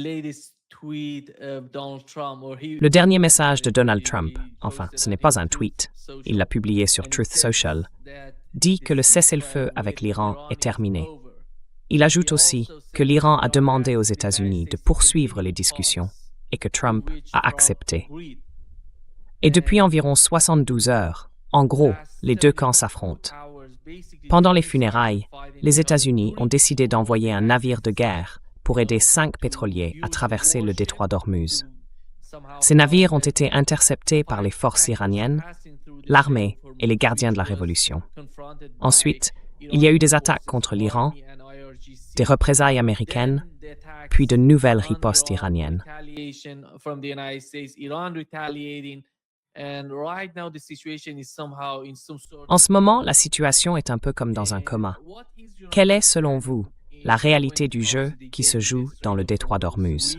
Le dernier message de Donald Trump, enfin, ce n'est pas un tweet, il l'a publié sur Truth Social, dit que le cessez-le-feu avec l'Iran est terminé. Il ajoute aussi que l'Iran a demandé aux États-Unis de poursuivre les discussions et que Trump a accepté. Et depuis environ 72 heures, en gros, les deux camps s'affrontent. Pendant les funérailles, les États-Unis ont décidé d'envoyer un navire de guerre pour aider 5 pétroliers à traverser le détroit d'Ormuz. Ces navires ont été interceptés par les forces iraniennes, l'armée et les gardiens de la révolution. Ensuite, il y a eu des attaques contre l'Iran, des représailles américaines, puis de nouvelles ripostes iraniennes. En ce moment, la situation est un peu comme dans un coma. Quelle est, selon vous, la réalité du jeu qui se joue dans le détroit d'Ormuz?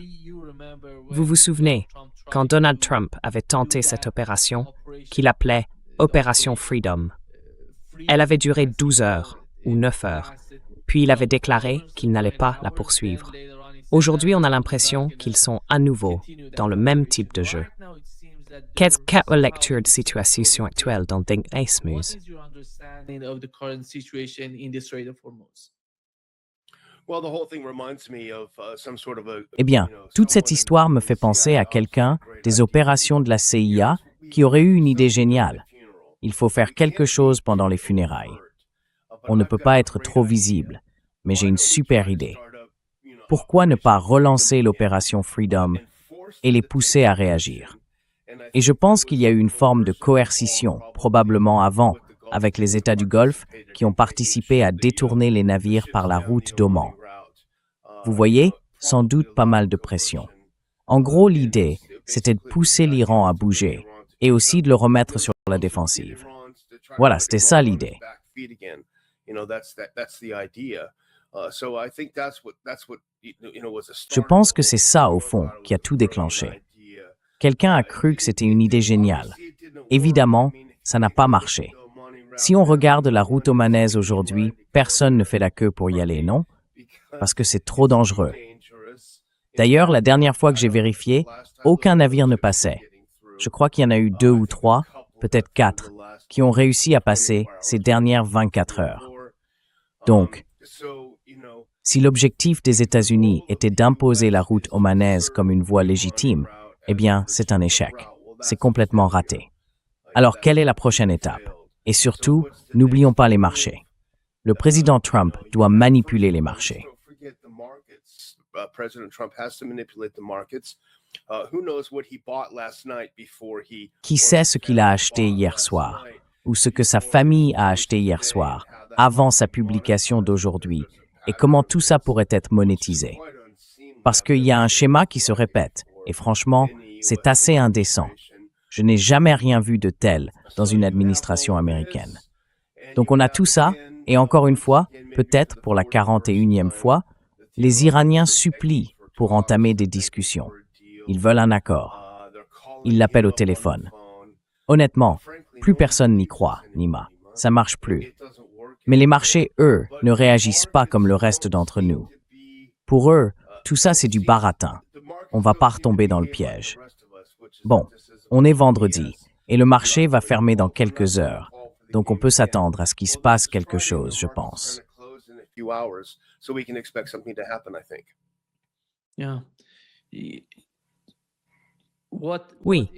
Vous vous souvenez, quand Donald Trump avait tenté cette opération, qu'il appelait Opération Freedom. Elle avait duré 12 heures ou 9 heures, puis il avait déclaré qu'il n'allait pas la poursuivre. Aujourd'hui, on a l'impression qu'ils sont à nouveau dans le même type de jeu. Quelle est votre lecture de situation actuelle dans le détroit d'Ormuz? Eh bien, toute cette histoire me fait penser à quelqu'un des opérations de la CIA qui aurait eu une idée géniale. Il faut faire quelque chose pendant les funérailles. On ne peut pas être trop visible, mais j'ai une super idée. Pourquoi ne pas relancer l'opération Freedom et les pousser à réagir? Et je pense qu'il y a eu une forme de coercition, probablement avant, avec les États du Golfe qui ont participé à détourner les navires par la route d'Oman. Vous voyez, sans doute pas mal de pression. En gros, l'idée, c'était de pousser l'Iran à bouger et aussi de le remettre sur la défensive. Voilà, c'était ça l'idée. Je pense que c'est ça, au fond, qui a tout déclenché. Quelqu'un a cru que c'était une idée géniale. Évidemment, ça n'a pas marché. Si on regarde la route omanaise aujourd'hui, personne ne fait la queue pour y aller, non? Parce que c'est trop dangereux. D'ailleurs, la dernière fois que j'ai vérifié, aucun navire ne passait. Je crois qu'il y en a eu 2 ou 3, peut-être 4, qui ont réussi à passer ces dernières 24 heures. Donc, si l'objectif des États-Unis était d'imposer la route omanaise comme une voie légitime, eh bien, c'est un échec. C'est complètement raté. Alors, quelle est la prochaine étape? Et surtout, n'oublions pas les marchés. Le président Trump doit manipuler les marchés. Qui sait ce qu'il a acheté hier soir, ou ce que sa famille a acheté hier soir, avant sa publication d'aujourd'hui, et comment tout ça pourrait être monétisé? Parce qu'il y a un schéma qui se répète, et franchement, c'est assez indécent. Je n'ai jamais rien vu de tel dans une administration américaine. Donc on a tout ça, et encore une fois, peut-être pour la 41e fois, les Iraniens supplient pour entamer des discussions. Ils veulent un accord. Ils l'appellent au téléphone. Honnêtement, plus personne n'y croit, Nima. Ça marche plus. Mais les marchés, eux, ne réagissent pas comme le reste d'entre nous. Pour eux, tout ça c'est du baratin. On va pas retomber dans le piège. Bon, on est vendredi, et le marché va fermer dans quelques heures. Donc on peut s'attendre à ce qu'il se passe quelque chose, je pense. Oui,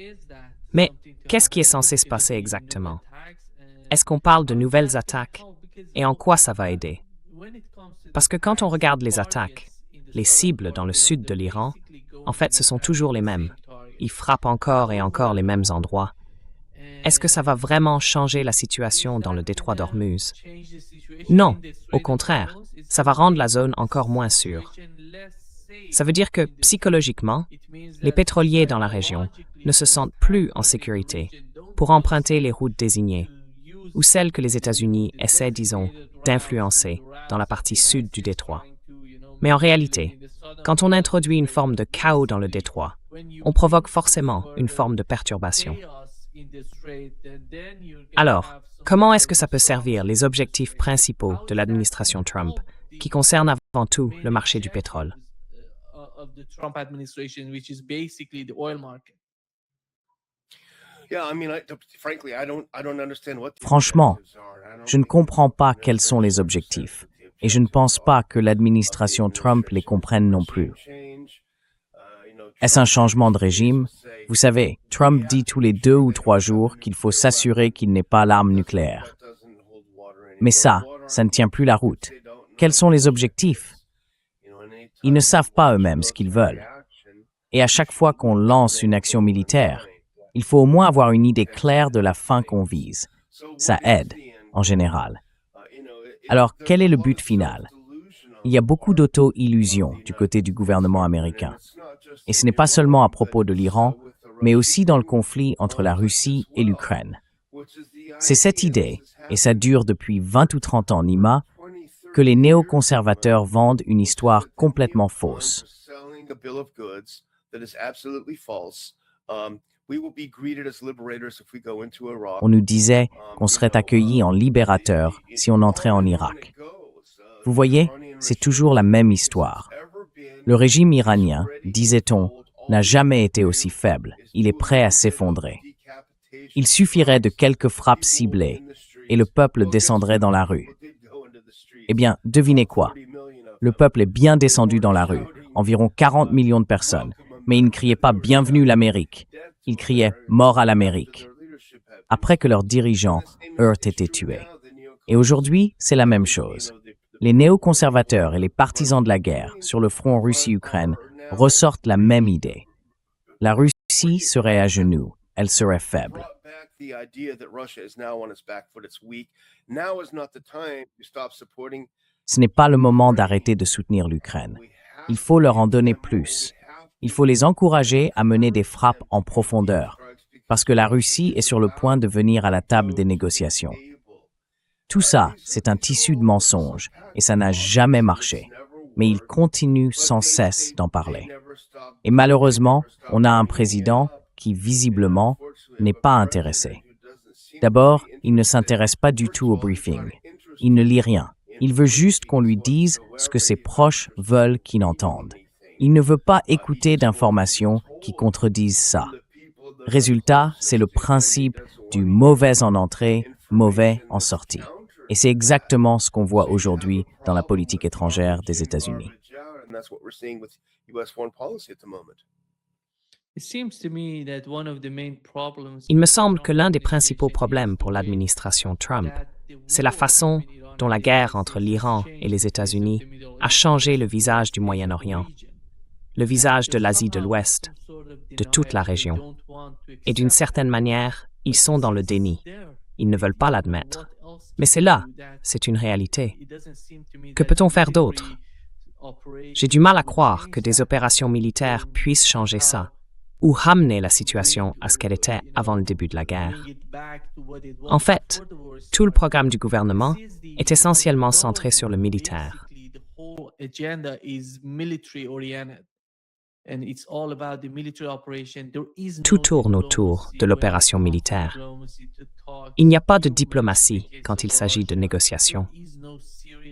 mais qu'est-ce qui est censé se passer exactement? Est-ce qu'on parle de nouvelles attaques? Et en quoi ça va aider? Parce que quand on regarde les attaques, les cibles dans le sud de l'Iran, en fait, ce sont toujours les mêmes. Ils frappent encore et encore les mêmes endroits. Est-ce que ça va vraiment changer la situation dans le détroit d'Ormuz? Non, au contraire, ça va rendre la zone encore moins sûre. Ça veut dire que, psychologiquement, les pétroliers dans la région ne se sentent plus en sécurité pour emprunter les routes désignées, ou celles que les États-Unis essaient, disons, d'influencer dans la partie sud du détroit. Mais en réalité, quand on introduit une forme de chaos dans le détroit, on provoque forcément une forme de perturbation. Alors, comment est-ce que ça peut servir les objectifs principaux de l'administration Trump, qui concernent avant tout le marché du pétrole? Franchement, je ne comprends pas quels sont les objectifs, et je ne pense pas que l'administration Trump les comprenne non plus. Est-ce un changement de régime? Vous savez, Trump dit tous les 2 ou 3 jours qu'il faut s'assurer qu'il n'ait pas l'arme nucléaire. Mais ça ne tient plus la route. Quels sont les objectifs? Ils ne savent pas eux-mêmes ce qu'ils veulent. Et à chaque fois qu'on lance une action militaire, il faut au moins avoir une idée claire de la fin qu'on vise. Ça aide, en général. Alors, quel est le but final? Il y a beaucoup d'auto-illusions du côté du gouvernement américain. Et ce n'est pas seulement à propos de l'Iran, mais aussi dans le conflit entre la Russie et l'Ukraine. C'est cette idée, et ça dure depuis 20 ou 30 ans, Nima, que les néoconservateurs vendent une histoire complètement fausse. On nous disait qu'on serait accueillis en libérateurs si on entrait en Irak. Vous voyez, c'est toujours la même histoire. Le régime iranien, disait-on, n'a jamais été aussi faible. Il est prêt à s'effondrer. Il suffirait de quelques frappes ciblées et le peuple descendrait dans la rue. Eh bien, devinez quoi? Le peuple est bien descendu dans la rue, environ 40 millions de personnes, mais ils ne criaient pas « Bienvenue l'Amérique ». Ils criaient « Mort à l'Amérique » après que leur dirigeant ait été tué. Et aujourd'hui, c'est la même chose. Les néoconservateurs et les partisans de la guerre sur le front Russie-Ukraine ressortent la même idée. La Russie serait à genoux, elle serait faible. Ce n'est pas le moment d'arrêter de soutenir l'Ukraine. Il faut leur en donner plus. Il faut les encourager à mener des frappes en profondeur, parce que la Russie est sur le point de venir à la table des négociations. Tout ça, c'est un tissu de mensonges, et ça n'a jamais marché. Mais ils continuent sans cesse d'en parler. Et malheureusement, on a un président qui, visiblement, n'est pas intéressé. D'abord, il ne s'intéresse pas du tout au briefing. Il ne lit rien. Il veut juste qu'on lui dise ce que ses proches veulent qu'il entende. Il ne veut pas écouter d'informations qui contredisent ça. Résultat, c'est le principe du mauvais en entrée, mauvais en sortie. Et c'est exactement ce qu'on voit aujourd'hui dans la politique étrangère des États-Unis. Il me semble que l'un des principaux problèmes pour l'administration Trump, c'est la façon dont la guerre entre l'Iran et les États-Unis a changé le visage du Moyen-Orient, le visage de l'Asie de l'Ouest, de toute la région. Et d'une certaine manière, ils sont dans le déni. Ils ne veulent pas l'admettre. Mais c'est là, c'est une réalité. Que peut-on faire d'autre? J'ai du mal à croire que des opérations militaires puissent changer ça, ou ramener la situation à ce qu'elle était avant le début de la guerre. En fait, tout le programme du gouvernement est essentiellement centré sur le militaire. Tout tourne autour de l'opération militaire. Il n'y a pas de diplomatie quand il s'agit de négociations.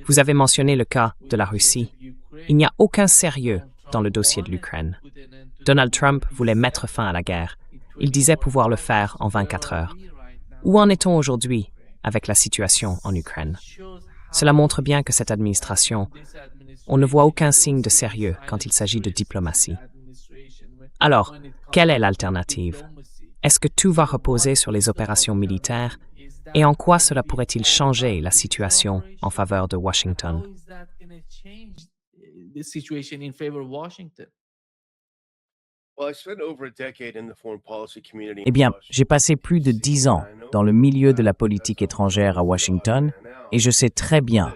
Vous avez mentionné le cas de la Russie. Il n'y a aucun sérieux dans le dossier de l'Ukraine. Donald Trump voulait mettre fin à la guerre. Il disait pouvoir le faire en 24 heures. Où en est-on aujourd'hui avec la situation en Ukraine? Cela montre bien que cette administration, on ne voit aucun signe de sérieux quand il s'agit de diplomatie. Alors, quelle est l'alternative? Est-ce que tout va reposer sur les opérations militaires? Et en quoi cela pourrait-il changer la situation en faveur de Washington? Eh bien, j'ai passé plus de 10 ans dans le milieu de la politique étrangère à Washington et je sais très bien,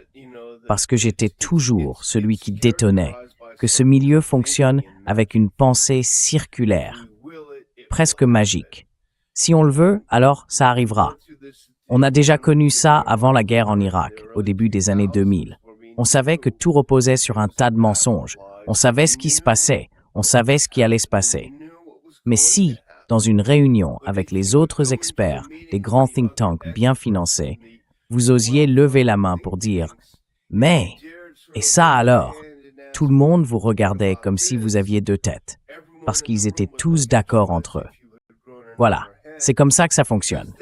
parce que j'étais toujours celui qui détonnait, que ce milieu fonctionne avec une pensée circulaire, presque magique. Si on le veut, alors ça arrivera. On a déjà connu ça avant la guerre en Irak, au début des années 2000. On savait que tout reposait sur un tas de mensonges. On savait ce qui se passait. On savait ce qui allait se passer. Mais si, dans une réunion avec les autres experts des grands think tanks bien financés, vous osiez lever la main pour dire « Mais, et ça alors ?» Tout le monde vous regardait comme si vous aviez deux têtes, parce qu'ils étaient tous d'accord entre eux. Voilà, c'est comme ça que ça fonctionne.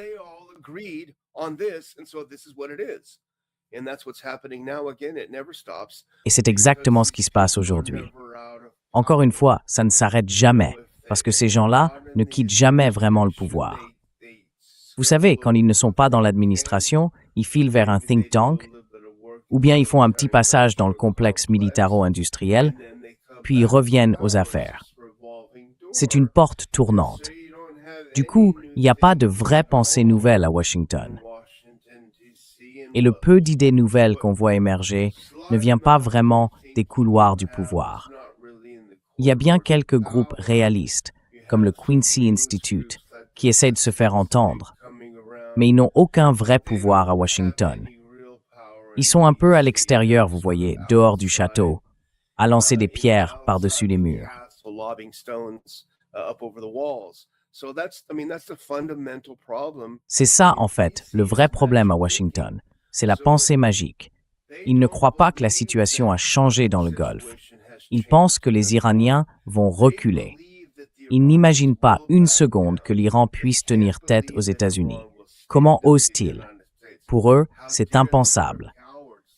Et c'est exactement ce qui se passe aujourd'hui. Encore une fois, ça ne s'arrête jamais, parce que ces gens-là ne quittent jamais vraiment le pouvoir. Vous savez, quand ils ne sont pas dans l'administration, ils filent vers un think tank, ou bien ils font un petit passage dans le complexe militaro-industriel, puis ils reviennent aux affaires. C'est une porte tournante. Du coup, il n'y a pas de vraie pensée nouvelle à Washington. Et le peu d'idées nouvelles qu'on voit émerger ne vient pas vraiment des couloirs du pouvoir. Il y a bien quelques groupes réalistes, comme le Quincy Institute, qui essaient de se faire entendre, mais ils n'ont aucun vrai pouvoir à Washington. Ils sont un peu à l'extérieur, vous voyez, dehors du château, à lancer des pierres par-dessus les murs. C'est ça, en fait, le vrai problème à Washington. C'est la pensée magique. Ils ne croient pas que la situation a changé dans le Golfe. Ils pensent que les Iraniens vont reculer. Ils n'imaginent pas une seconde que l'Iran puisse tenir tête aux États-Unis. Comment osent-ils? Pour eux, c'est impensable.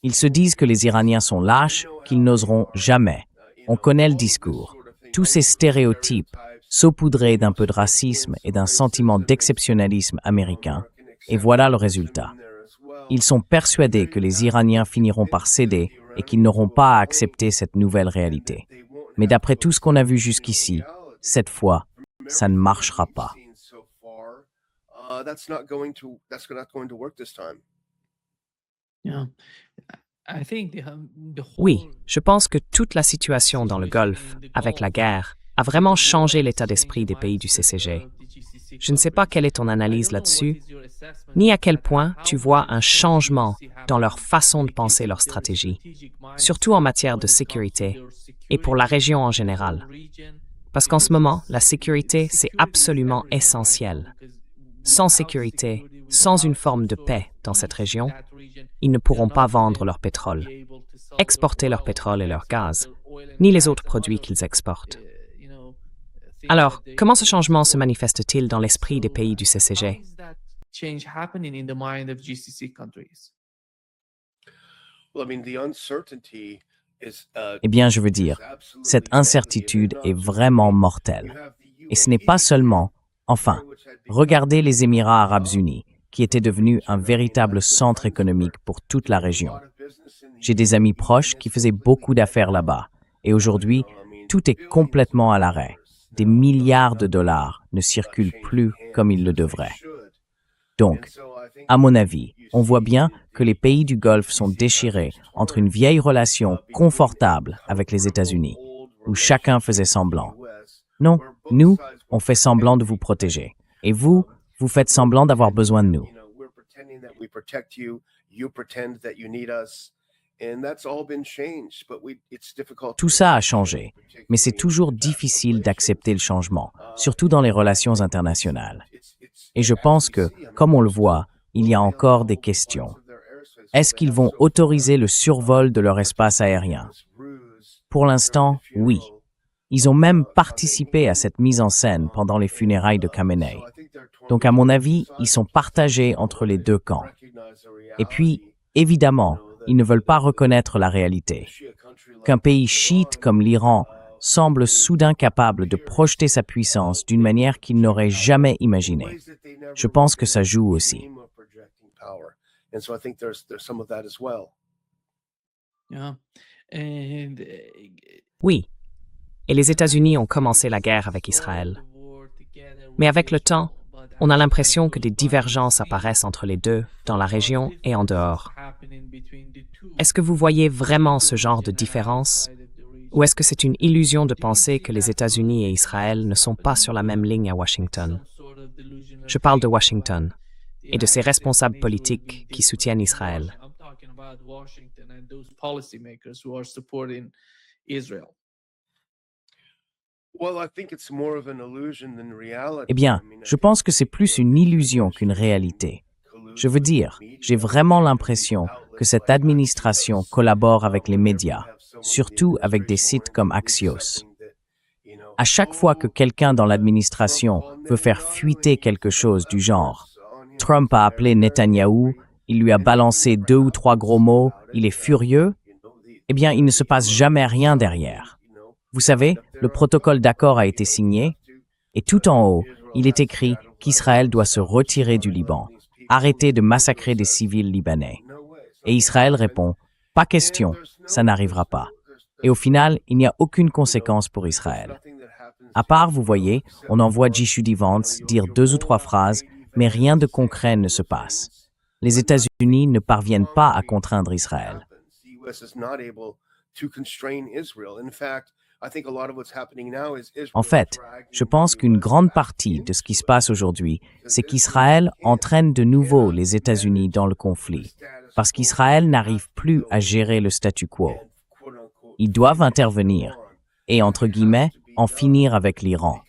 Ils se disent que les Iraniens sont lâches, qu'ils n'oseront jamais. On connaît le discours. Tous ces stéréotypes, saupoudrés d'un peu de racisme et d'un sentiment d'exceptionnalisme américain, et voilà le résultat. Ils sont persuadés que les Iraniens finiront par céder et qu'ils n'auront pas à accepter cette nouvelle réalité. Mais d'après tout ce qu'on a vu jusqu'ici, cette fois, ça ne marchera pas. Oui, je pense que toute la situation dans le Golfe, avec la guerre, a vraiment changé l'état d'esprit des pays du CCG. Je ne sais pas quelle est ton analyse là-dessus, ni à quel point tu vois un changement dans leur façon de penser leur stratégie, surtout en matière de sécurité et pour la région en général. Parce qu'en ce moment, la sécurité, c'est absolument essentiel. Sans sécurité, sans une forme de paix dans cette région, ils ne pourront pas vendre leur pétrole, exporter leur pétrole et leur gaz, ni les autres produits qu'ils exportent. Alors, comment ce changement se manifeste-t-il dans l'esprit des pays du CCG? Eh bien, je veux dire, cette incertitude est vraiment mortelle. Et ce n'est pas seulement, enfin, regardez les Émirats arabes unis, qui étaient devenus un véritable centre économique pour toute la région. J'ai des amis proches qui faisaient beaucoup d'affaires là-bas, et aujourd'hui, tout est complètement à l'arrêt. Des milliards de dollars ne circulent plus comme ils le devraient. Donc, à mon avis, on voit bien que les pays du Golfe sont déchirés entre une vieille relation confortable avec les États-Unis, où chacun faisait semblant. Non, nous, on fait semblant de vous protéger. Et vous, vous faites semblant d'avoir besoin de nous. Tout ça a changé, mais c'est toujours difficile d'accepter le changement, surtout dans les relations internationales. Et je pense que, comme on le voit, il y a encore des questions. Est-ce qu'ils vont autoriser le survol de leur espace aérien? Pour l'instant, oui. Ils ont même participé à cette mise en scène pendant les funérailles de Khamenei. Donc, à mon avis, ils sont partagés entre les deux camps. Et puis, évidemment, ils ne veulent pas reconnaître la réalité. Qu'un pays chiite comme l'Iran semble soudain capable de projeter sa puissance d'une manière qu'ils n'auraient jamais imaginée. Je pense que ça joue aussi. Oui, et les États-Unis ont commencé la guerre avec Israël. Mais avec le temps, on a l'impression que des divergences apparaissent entre les deux, dans la région et en dehors. Est-ce que vous voyez vraiment ce genre de différence? Ou est-ce que c'est une illusion de penser que les États-Unis et Israël ne sont pas sur la même ligne à Washington? Je parle de Washington et de ses responsables politiques qui soutiennent Israël. Eh bien, je pense que c'est plus une illusion qu'une réalité. Je veux dire, j'ai vraiment l'impression que cette administration collabore avec les médias, surtout avec des sites comme Axios. À chaque fois que quelqu'un dans l'administration veut faire fuiter quelque chose du genre, Trump a appelé Netanyahou, il lui a balancé 2 ou 3 gros mots, il est furieux, eh bien, il ne se passe jamais rien derrière. Vous savez, le protocole d'accord a été signé, et tout en haut, il est écrit qu'Israël doit se retirer du Liban, arrêter de massacrer des civils libanais. Et Israël répond, pas question, ça n'arrivera pas. Et au final, il n'y a aucune conséquence pour Israël. À part, vous voyez, on envoie J.D. Vance dire 2 ou 3 phrases, mais rien de concret ne se passe. Les États-Unis ne parviennent pas à contraindre Israël. En fait, je pense qu'une grande partie de ce qui se passe aujourd'hui, c'est qu'Israël entraîne de nouveau les États-Unis dans le conflit, parce qu'Israël n'arrive plus à gérer le statu quo. Ils doivent intervenir et, entre guillemets, en finir avec l'Iran.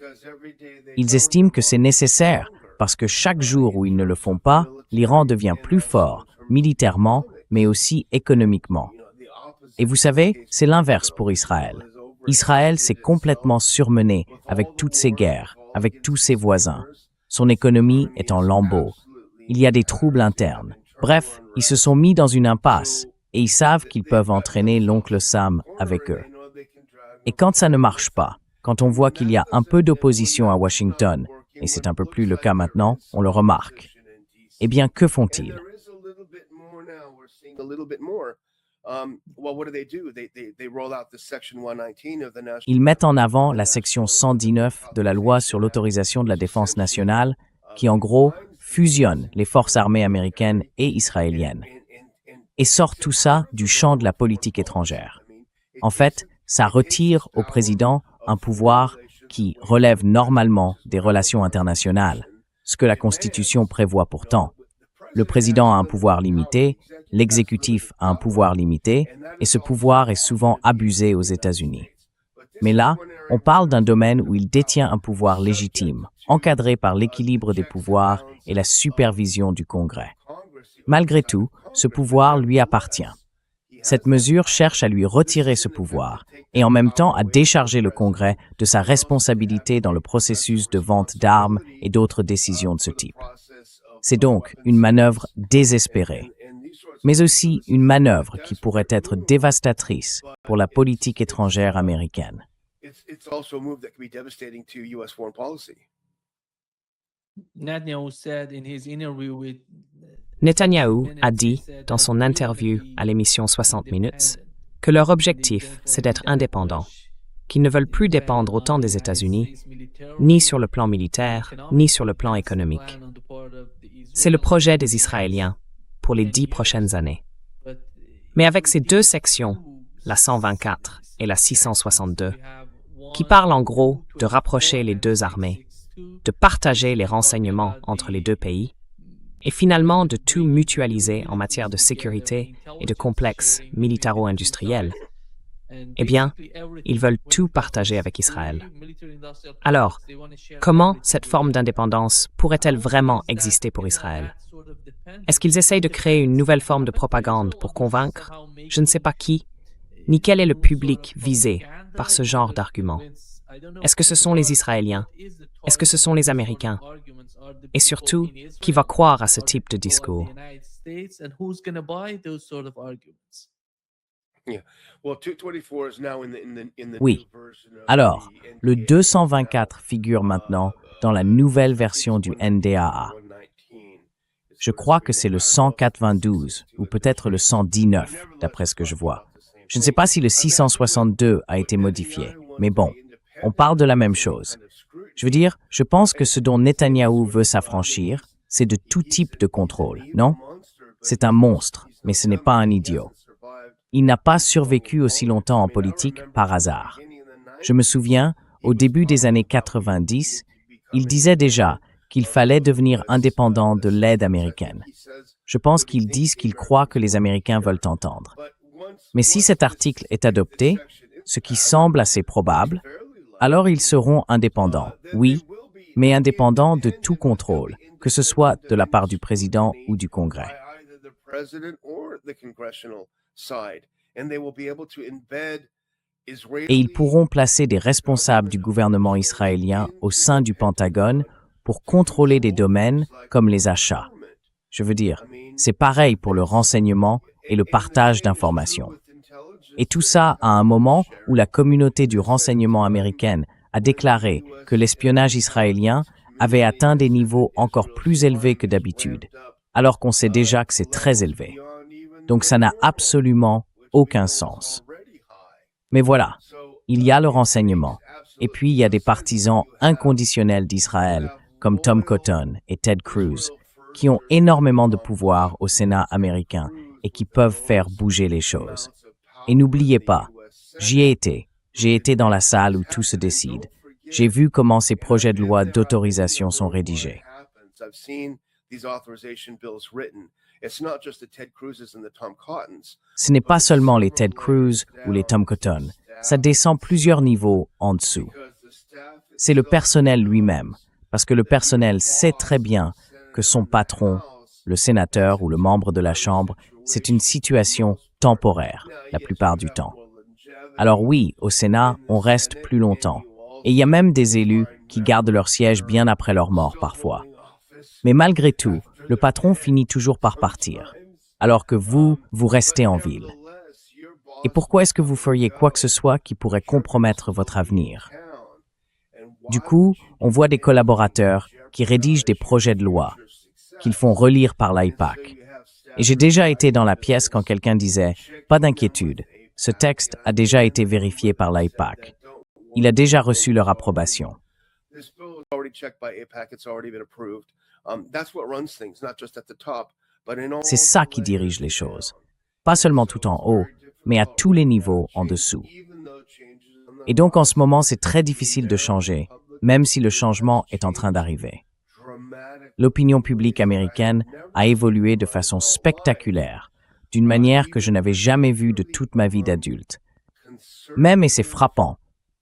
Ils estiment que c'est nécessaire parce que chaque jour où ils ne le font pas, l'Iran devient plus fort, militairement, mais aussi économiquement. Et vous savez, c'est l'inverse pour Israël. Israël s'est complètement surmené avec toutes ces guerres, avec tous ses voisins. Son économie est en lambeaux. Il y a des troubles internes. Bref, ils se sont mis dans une impasse et ils savent qu'ils peuvent entraîner l'oncle Sam avec eux. Et quand ça ne marche pas, quand on voit qu'il y a un peu d'opposition à Washington, et c'est un peu plus le cas maintenant, on le remarque. Eh bien, que font-ils? Ils mettent en avant la section 119 de la loi sur l'autorisation de la défense nationale, qui en gros fusionne les forces armées américaines et israéliennes, et sort tout ça du champ de la politique étrangère. En fait, ça retire au président un pouvoir qui relève normalement des relations internationales, ce que la Constitution prévoit pourtant. Le président a un pouvoir limité, l'exécutif a un pouvoir limité, et ce pouvoir est souvent abusé aux États-Unis. Mais là, on parle d'un domaine où il détient un pouvoir légitime, encadré par l'équilibre des pouvoirs et la supervision du Congrès. Malgré tout, ce pouvoir lui appartient. Cette mesure cherche à lui retirer ce pouvoir et en même temps à décharger le Congrès de sa responsabilité dans le processus de vente d'armes et d'autres décisions de ce type. C'est donc une manœuvre désespérée, mais aussi une manœuvre qui pourrait être dévastatrice pour la politique étrangère américaine. Netanyahou a dit, dans son interview à l'émission 60 minutes, que leur objectif, c'est d'être indépendants, qu'ils ne veulent plus dépendre autant des États-Unis, ni sur le plan militaire, ni sur le plan économique. C'est le projet des Israéliens pour les 10 prochaines années. Mais avec ces 2 sections, la 124 et la 662, qui parlent en gros de rapprocher les 2 armées, de partager les renseignements entre les 2 pays, et finalement de tout mutualiser en matière de sécurité et de complexes militaro-industriels, eh bien, ils veulent tout partager avec Israël. Alors, comment cette forme d'indépendance pourrait-elle vraiment exister pour Israël? Est-ce qu'ils essayent de créer une nouvelle forme de propagande pour convaincre je ne sais pas qui, ni quel est le public visé par ce genre d'argument? Est-ce que ce sont les Israéliens? Est-ce que ce sont les Américains? Et surtout, qui va croire à ce type de discours? Oui. Alors, le 224 figure maintenant dans la nouvelle version du NDAA. Je crois que c'est le 192 ou peut-être le 119, d'après ce que je vois. Je ne sais pas si le 662 a été modifié, mais bon, on parle de la même chose. Je veux dire, je pense que ce dont Netanyahou veut s'affranchir, c'est de tout type de contrôle, non? C'est un monstre, mais ce n'est pas un idiot. Il n'a pas survécu aussi longtemps en politique par hasard. Je me souviens, au début des années 90, il disait déjà qu'il fallait devenir indépendant de l'aide américaine. Je pense qu'il dit ce qu'il croit que les Américains veulent entendre. Mais si cet article est adopté, ce qui semble assez probable, alors ils seront indépendants, oui, mais indépendants de tout contrôle, que ce soit de la part du président ou du Congrès. Et ils pourront placer des responsables du gouvernement israélien au sein du Pentagone pour contrôler des domaines comme les achats. Je veux dire, c'est pareil pour le renseignement et le partage d'informations. Et tout ça à un moment où la communauté du renseignement américaine a déclaré que l'espionnage israélien avait atteint des niveaux encore plus élevés que d'habitude, alors qu'on sait déjà que c'est très élevé. Donc ça n'a absolument aucun sens. Mais voilà, il y a le renseignement. Et puis il y a des partisans inconditionnels d'Israël, comme Tom Cotton et Ted Cruz, qui ont énormément de pouvoir au Sénat américain et qui peuvent faire bouger les choses. Et n'oubliez pas, j'y ai été. J'ai été dans la salle où tout se décide. J'ai vu comment ces projets de loi d'autorisation sont rédigés. Ce n'est pas seulement les Ted Cruz ou les Tom Cotton. Ça descend plusieurs niveaux en dessous. C'est le personnel lui-même, parce que le personnel sait très bien que son patron, le sénateur ou le membre de la Chambre, c'est une situation temporaire, la plupart du temps. Alors oui, au Sénat, on reste plus longtemps. Et il y a même des élus qui gardent leur siège bien après leur mort parfois. Mais malgré tout, le patron finit toujours par partir, alors que vous restez en ville. Et pourquoi est-ce que vous feriez quoi que ce soit qui pourrait compromettre votre avenir? Du coup, on voit des collaborateurs qui rédigent des projets de loi, qu'ils font relire par l'AIPAC. Et j'ai déjà été dans la pièce quand quelqu'un disait « Pas d'inquiétude, ce texte a déjà été vérifié par l'AIPAC. Il a déjà reçu leur approbation. » C'est ça qui dirige les choses. Pas seulement tout en haut, mais à tous les niveaux en dessous. Et donc en ce moment, c'est très difficile de changer, même si le changement est en train d'arriver. L'opinion publique américaine a évolué de façon spectaculaire, d'une manière que je n'avais jamais vue de toute ma vie d'adulte. Même, et c'est frappant,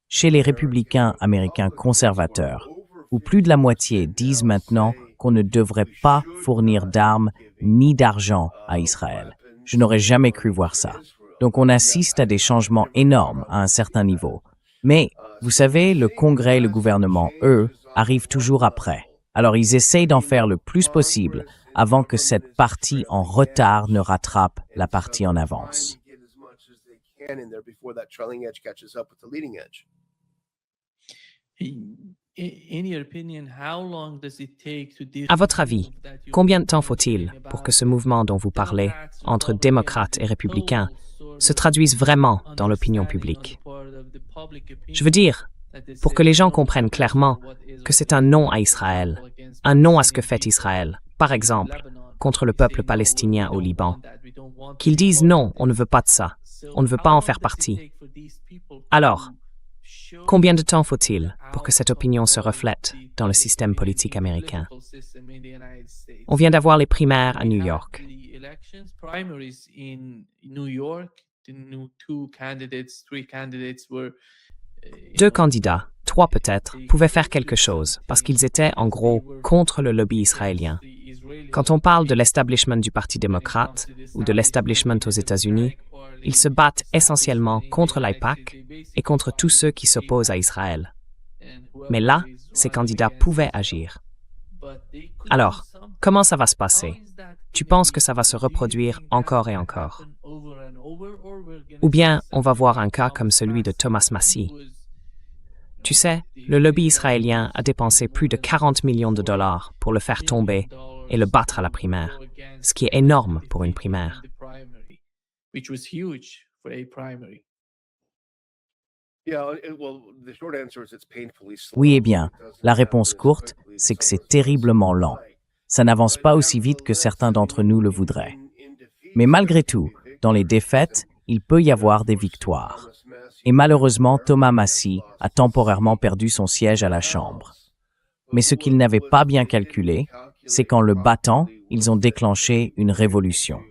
chez les républicains américains conservateurs, où plus de la moitié disent maintenant qu'on ne devrait pas fournir d'armes ni d'argent à Israël. Je n'aurais jamais cru voir ça. Donc on assiste à des changements énormes à un certain niveau. Mais, vous savez, le Congrès et le gouvernement, eux, arrivent toujours après. Alors ils essayent d'en faire le plus possible avant que cette partie en retard ne rattrape la partie en avance. À votre avis, combien de temps faut-il pour que ce mouvement dont vous parlez, entre démocrates et républicains, se traduise vraiment dans l'opinion publique? Je veux dire, pour que les gens comprennent clairement que c'est un non à Israël, un non à ce que fait Israël, par exemple, contre le peuple palestinien au Liban. Qu'ils disent non, on ne veut pas de ça, on ne veut pas en faire partie. Alors, combien de temps faut-il pour que cette opinion se reflète dans le système politique américain? On vient d'avoir les primaires à New York. Deux candidats, trois peut-être, pouvaient faire quelque chose parce qu'ils étaient, en gros, contre le lobby israélien. Quand on parle de l'establishment du Parti démocrate ou de l'establishment aux États-Unis, ils se battent essentiellement contre l'AIPAC et contre tous ceux qui s'opposent à Israël. Mais là, ces candidats pouvaient agir. Alors, comment ça va se passer? Tu penses que ça va se reproduire encore et encore? Ou bien on va voir un cas comme celui de Thomas Massie. Tu sais, le lobby israélien a dépensé plus de 40 millions de dollars pour le faire tomber et le battre à la primaire, ce qui est énorme pour une primaire. Oui, eh bien, la réponse courte, c'est que c'est terriblement lent. Ça n'avance pas aussi vite que certains d'entre nous le voudraient. Mais malgré tout, dans les défaites, il peut y avoir des victoires. Et malheureusement, Thomas Massie a temporairement perdu son siège à la Chambre. Mais ce qu'ils n'avaient pas bien calculé, c'est qu'en le battant, ils ont déclenché une révolution.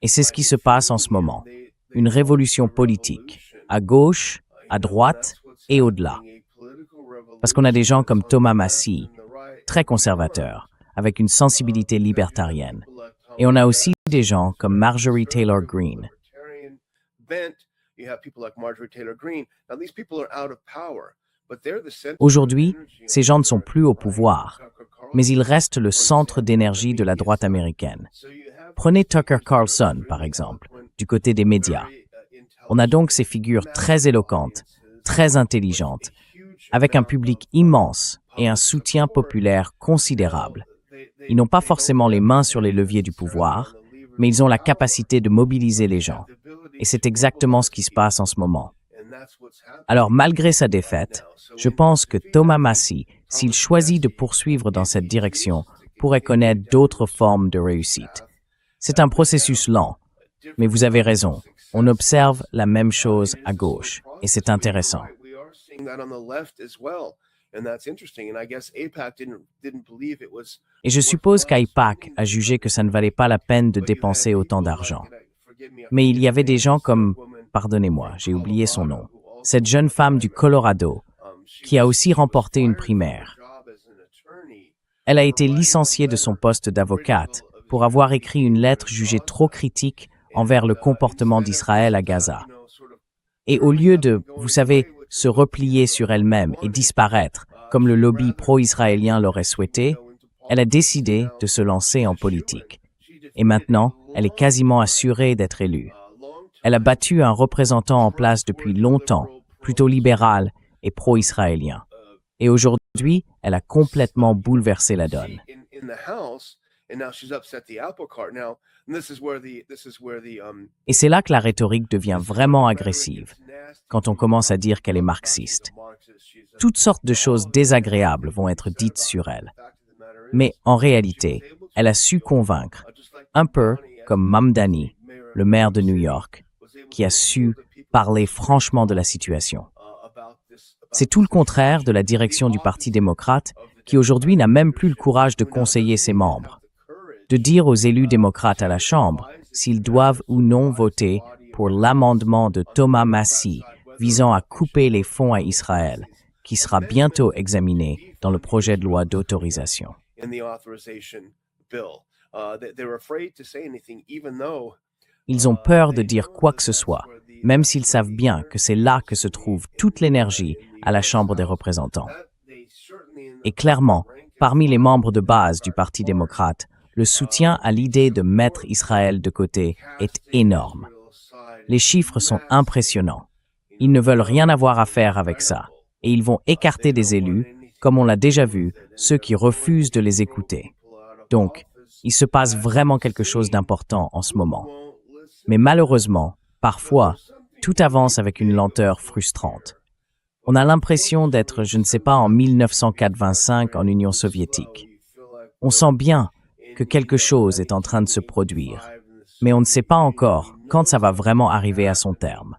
Et c'est ce qui se passe en ce moment. Une révolution politique, à gauche, à droite et au-delà. Parce qu'on a des gens comme Thomas Massie, très conservateurs, avec une sensibilité libertarienne. Et on a aussi des gens comme Marjorie Taylor Greene. Aujourd'hui, ces gens ne sont plus au pouvoir, mais ils restent le centre d'énergie de la droite américaine. Prenez Tucker Carlson, par exemple, du côté des médias. On a donc ces figures très éloquentes, très intelligentes, avec un public immense et un soutien populaire considérable. Ils n'ont pas forcément les mains sur les leviers du pouvoir, mais ils ont la capacité de mobiliser les gens. Et c'est exactement ce qui se passe en ce moment. Alors, malgré sa défaite, je pense que Thomas Massie, s'il choisit de poursuivre dans cette direction, pourrait connaître d'autres formes de réussite. C'est un processus lent, mais vous avez raison, on observe la même chose à gauche, et c'est intéressant. Et je suppose qu'AIPAC a jugé que ça ne valait pas la peine de dépenser autant d'argent. Mais il y avait des gens comme, pardonnez-moi, j'ai oublié son nom, cette jeune femme du Colorado, qui a aussi remporté une primaire. Elle a été licenciée de son poste d'avocate pour avoir écrit une lettre jugée trop critique envers le comportement d'Israël à Gaza. Et au lieu de, vous savez, se replier sur elle-même et disparaître, comme le lobby pro-israélien l'aurait souhaité, elle a décidé de se lancer en politique. Et maintenant, elle est quasiment assurée d'être élue. Elle a battu un représentant en place depuis longtemps, plutôt libéral et pro-israélien. Et aujourd'hui, elle a complètement bouleversé la donne. Et c'est là que la rhétorique devient vraiment agressive, quand on commence à dire qu'elle est marxiste. Toutes sortes de choses désagréables vont être dites sur elle. Mais en réalité, elle a su convaincre, un peu comme Mamdani, le maire de New York, qui a su parler franchement de la situation. C'est tout le contraire de la direction du Parti démocrate, qui aujourd'hui n'a même plus le courage de conseiller ses membres, de dire aux élus démocrates à la Chambre s'ils doivent ou non voter pour l'amendement de Thomas Massie visant à couper les fonds à Israël, qui sera bientôt examiné dans le projet de loi d'autorisation. Ils ont peur de dire quoi que ce soit, même s'ils savent bien que c'est là que se trouve toute l'énergie à la Chambre des représentants. Et clairement, parmi les membres de base du Parti démocrate, le soutien à l'idée de mettre Israël de côté est énorme. Les chiffres sont impressionnants. Ils ne veulent rien avoir à faire avec ça, et ils vont écarter des élus, comme on l'a déjà vu, ceux qui refusent de les écouter. Donc, il se passe vraiment quelque chose d'important en ce moment. Mais malheureusement, parfois, tout avance avec une lenteur frustrante. On a l'impression d'être, je ne sais pas, en 1985 en Union soviétique. On sent bien que quelque chose est en train de se produire, mais on ne sait pas encore quand ça va vraiment arriver à son terme.